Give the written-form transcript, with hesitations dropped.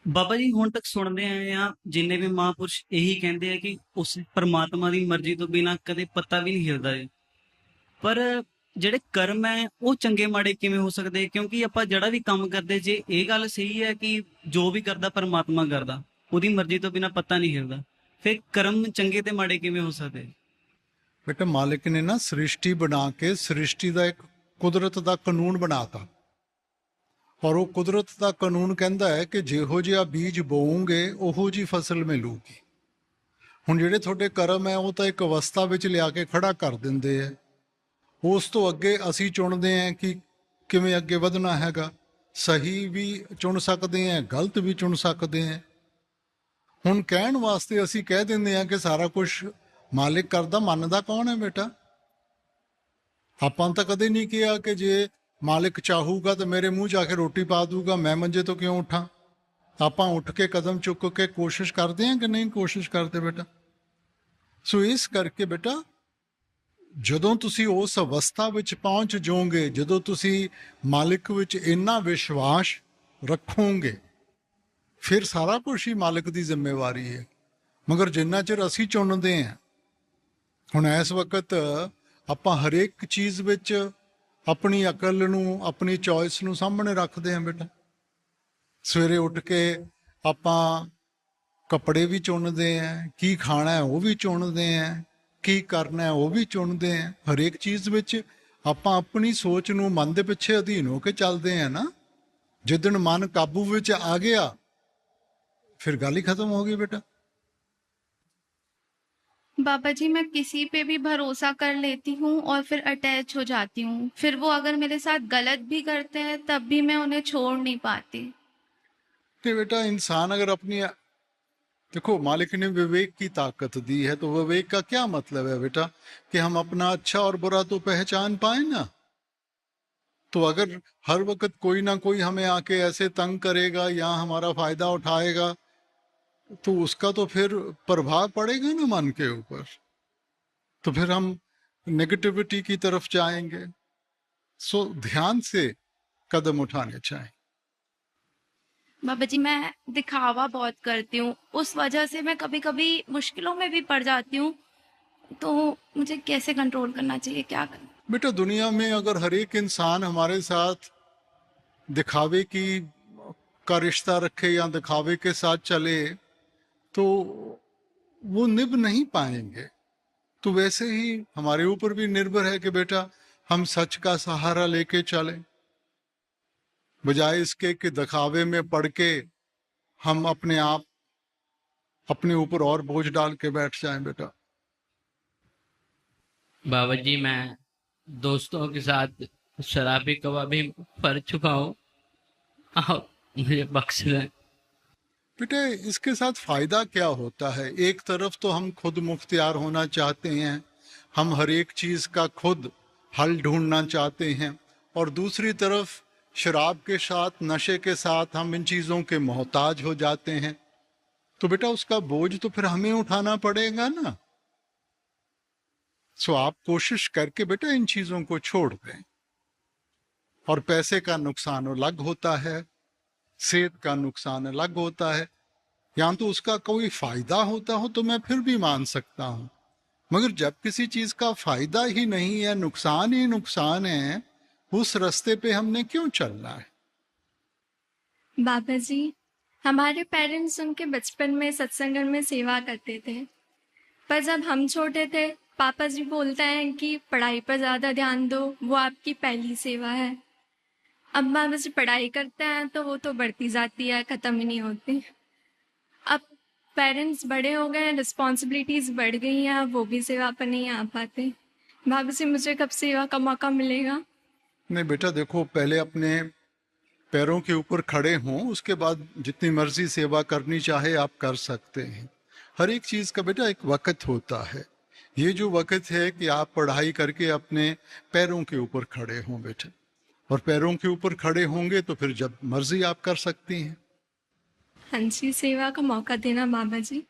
ਬਾਬਾ ਜੀ ਹੁਣ ਤੱਕ ਸੁਣਦੇ ਆਏ ਆ ਜਿੰਨੇ ਵੀ ਮਹਾਂਪੁਰਸ਼ ਇਹੀ ਕਹਿੰਦੇ ਆ ਕਿ ਉਸ ਪਰਮਾਤਮਾ ਦੀ ਮਰਜ਼ੀ ਤੋਂ ਬਿਨਾਂ ਕਦੇ ਪੱਤਾ ਵੀ ਨਹੀਂ ਹਿਲਦਾ ਹੈ। ਪਰ ਜਿਹੜੇ ਕਰਮ ਹੈ ਉਹ ਚੰਗੇ ਮਾੜੇ ਕਿਵੇਂ ਹੋ ਸਕਦੇ? ਕਿਉਂਕਿ ਆਪਾਂ ਜਿਹੜਾ ਵੀ ਕੰਮ ਕਰਦੇ, ਜੇ ਇਹ ਗੱਲ ਸਹੀ ਹੈ ਕਿ ਜੋ ਵੀ ਕਰਦਾ ਪਰਮਾਤਮਾ ਕਰਦਾ, ਉਹਦੀ ਮਰਜ਼ੀ ਤੋਂ ਬਿਨਾਂ ਪੱਤਾ ਨਹੀਂ ਹਿਲਦਾ, ਫਿਰ ਕਰਮ ਚੰਗੇ ਤੇ ਮਾੜੇ ਕਿਵੇਂ ਹੋ ਸਕਦੇ? बेटा मालिक ने ना सृष्टि बना के सृष्टि का एक कुदरत का कानून बनाता। और वो कुदरत का कानून कहता है कि जिहो जिहा बीज बोओगे उहो जी फसल मिलूगी। हुण जिहड़े तुहाडे कर्म है वो तो एक अवस्था विच लिया के खड़ा कर दिंदे है। उस तो अगे असी चुनते हैं कि किवें अगे वधना हैगा। सही भी चुन सकते हैं, गलत भी चुन सकते हैं। हुण कहण वास्ते असी कह दिंदे हैं कि सारा कुछ मालिक करदा, मनदा कौन है बेटा? आपां तां कदे नहीं किया कि जे मालिक चाहूगा तो मेरे मुंह जाके रोटी पा दूगा, मैं मंजे तो क्यों उठा। आपां उठ के कदम चुक के कोशिश करते हैं कि नहीं कोशिश करते बेटा? सो इस करके बेटा ਜਦੋਂ ਤੁਸੀਂ ਉਸ ਅਵਸਥਾ ਵਿੱਚ ਪਹੁੰਚ ਜਾਓਗੇ, ਜਦੋਂ ਤੁਸੀਂ ਮਾਲਿਕ ਵਿੱਚ ਇੰਨਾ ਵਿਸ਼ਵਾਸ ਰੱਖੋਗੇ, ਫਿਰ ਸਾਰਾ ਕੁਝ ਹੀ ਮਾਲਿਕ ਦੀ ਜ਼ਿੰਮੇਵਾਰੀ ਹੈ। ਮਗਰ ਜਿੰਨਾ ਚਿਰ ਅਸੀਂ ਚੁਣਦੇ ਹਾਂ, ਹੁਣ ਇਸ ਵਕਤ ਆਪਾਂ ਹਰੇਕ ਚੀਜ਼ ਵਿੱਚ ਆਪਣੀ ਅਕਲ ਨੂੰ, ਆਪਣੀ ਚੋਇਸ ਨੂੰ ਸਾਹਮਣੇ ਰੱਖਦੇ ਹਾਂ ਬੇਟਾ। ਸਵੇਰੇ ਉੱਠ ਕੇ ਆਪਾਂ ਕੱਪੜੇ ਵੀ ਚੁਣਦੇ ਹਾਂ, ਕੀ ਖਾਣਾ ਹੈ ਉਹ ਵੀ ਚੁਣਦੇ ਹਾਂ, ਕੀ ਕਰਨਾ ਹੈ ਉਹ ਵੀ ਚੁਣਦੇ ਹਾਂ। ਹਰੇਕ ਚੀਜ਼ ਵਿੱਚ ਆਪਾਂ ਆਪਣੀ ਸੋਚ ਨੂੰ ਮਨ ਦੇ ਪਿੱਛੇ ਅਧੀਨ ਹੋ ਕੇ ਚੱਲਦੇ ਹਾਂ ਨਾ। ਜਿੱਦਣ ਮਨ ਕਾਬੂ ਵਿੱਚ ਆ ਗਿਆ फिर गाल ही खत्म होगी बेटा। बाबा जी, मैं किसी पे भी भरोसा कर लेती हूँ और फिर अटैच हो जाती हूँ। फिर वो अगर मेरे साथ गलत भी करते हैं तब भी मैं उन्हें छोड़ नहीं पाती। तो बेटा इंसान अगर अपनी, देखो मालिक ने विवेक की ताकत दी है, तो विवेक का क्या मतलब है बेटा? कि हम अपना अच्छा और बुरा तो पहचान पाए ना। तो अगर हर वक्त कोई ना कोई हमें आके ऐसे तंग करेगा या हमारा फायदा उठाएगा, तो उसका तो फिर प्रभाव पड़ेगा ना मन के ऊपर। तो फिर हम नेगेटिविटी की तरफ जाएंगे। सो ध्यान से कदम उठाने चाहिए। बाबा जी, मैं दिखावा बहुत करती हूँ, उस वजह से मैं कभी कभी मुश्किलों में भी पड़ जाती हूँ। तो मुझे कैसे कंट्रोल करना चाहिए, क्या करना? बेटा दुनिया में अगर हर एक इंसान हमारे साथ दिखावे की का रिश्ता रखे या दिखावे के साथ चले, तो वो निभ नहीं पाएंगे। तो वैसे ही हमारे ऊपर भी निर्भर है कि बेटा हम सच का सहारा लेके चलें, बजाय इसके कि दिखावे में पड़ के हम अपने आप अपने ऊपर और बोझ डाल के बैठ जाएं बेटा। बाबा जी, मैं दोस्तों के साथ शराबी कबाबी पढ़ चुका हूँ, आप मुझे बख्श लें। बेटे इसके साथ फायदा क्या होता है? एक तरफ तो हम खुद मुख्तियार होना चाहते हैं, हम हर एक चीज का खुद हल ढूंढना चाहते हैं, और दूसरी तरफ शराब के साथ, नशे के साथ हम इन चीजों के मोहताज हो जाते हैं। तो बेटा उसका बोझ तो फिर हमें उठाना पड़ेगा ना। सो आप कोशिश करके बेटा इन चीजों को छोड़ दें। और पैसे का नुकसान अलग होता है, सेहत का नुकसान अलग होता है। या तो उसका कोई फायदा होता हो तो मैं फिर भी मान सकता हूं, मगर जब किसी चीज का फायदा ही नहीं है, नुकसान ही नुकसान है, उस रास्ते पे हमने क्यों चलना है? बाबा जी, हमारे पेरेंट्स उनके बचपन में सत्संग में सेवा करते थे, पर जब हम छोटे थे पापा जी बोलते हैं कि पढ़ाई पर ज़्यादा ध्यान दो, वो आपकी पहली सेवा है। अब बाबा जी पढ़ाई करते हैं तो वो तो बढ़ती जाती है, ख़त्म ही नहीं होती। अब पेरेंट्स बड़े हो गए हैं, रिस्पॉन्सिबिलिटीज़ बढ़ गई हैं, अब वो भी सेवा पर नहीं आ पाते। बाबा जी, मुझे कब सेवा का मौका मिलेगा? नहीं बेटा देखो, पहले अपने पैरों के ऊपर खड़े हों, उसके बाद जितनी मर्जी सेवा करनी चाहे आप कर सकते हैं। हर एक चीज का बेटा एक वक्त होता है। ये जो वक्त है कि आप पढ़ाई करके अपने पैरों के ऊपर खड़े हों बेटा, और पैरों के ऊपर खड़े होंगे तो फिर जब मर्जी आप कर सकती हैं। हाँ जी, सेवा का मौका देना बाबा जी।